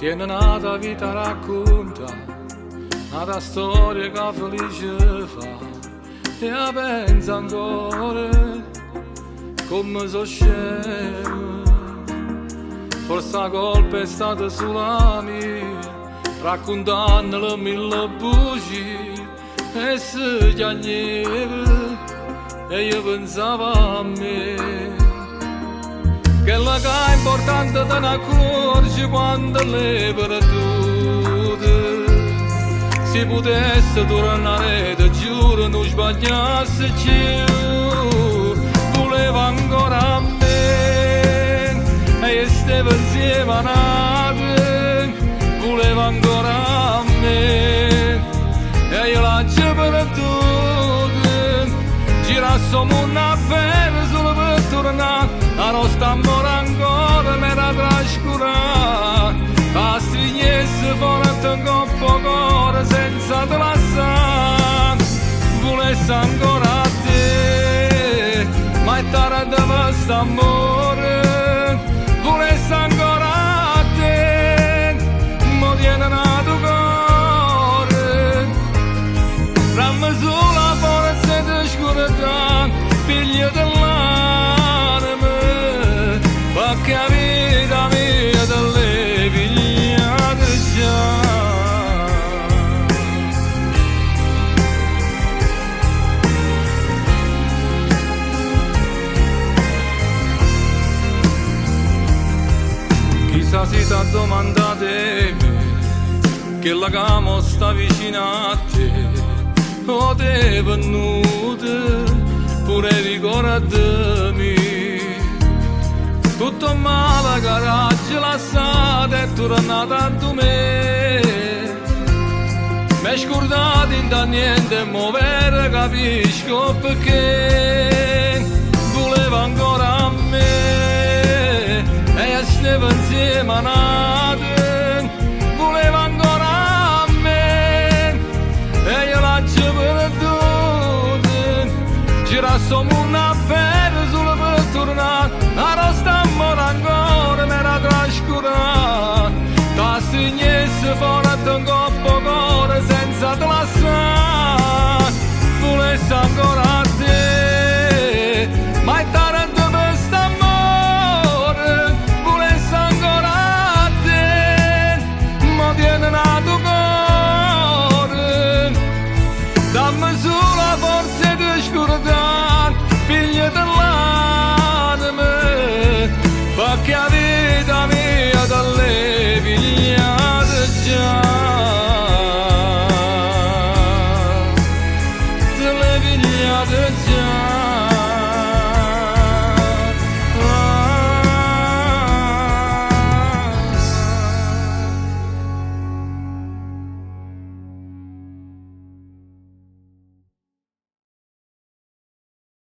Tiene nata vita racconta, nata storia che felice fa, e la pensa ancora come so scemo. Forse la colpa è stata sulla mia, raccontando le mille bugie, e si chiagneva, e io pensavo a me. Che la che è importante te ne accorgi quando le perdute. Se potesse tornare, ti giuro, non sbagliassi più. Voleva ancora a me, e stavo insieme a nate. Voleva ancora a me, e io la perduta. Girassimo una bene solo per tornare. La nostra amore ancora mi era trascurata, la strignesse forte un coppo cuore senza te lasciare. Volessi ancora a te, ma è tardi per quest'amore. Volessi ancora a te, mo tiene nato cuore. Rammi sulla forza di scurità, figlia dell'anima, che la vita mia dalle pigliate già. Chissà se t'ha domandato me, che la camo sta vicino a te, o te è venuta, pure ricordami. Tutto male, coraggio lasciato e tornato a me. Mi scordato in da niente, muovere capisco perché. Voleva ancora a me, e stavo insieme a nate. Voleva ancora a me, e io la perduta. Girassimo una bene solo per tornare. La nostra amore ancora mi era trascurata, la strignesse forte un coppo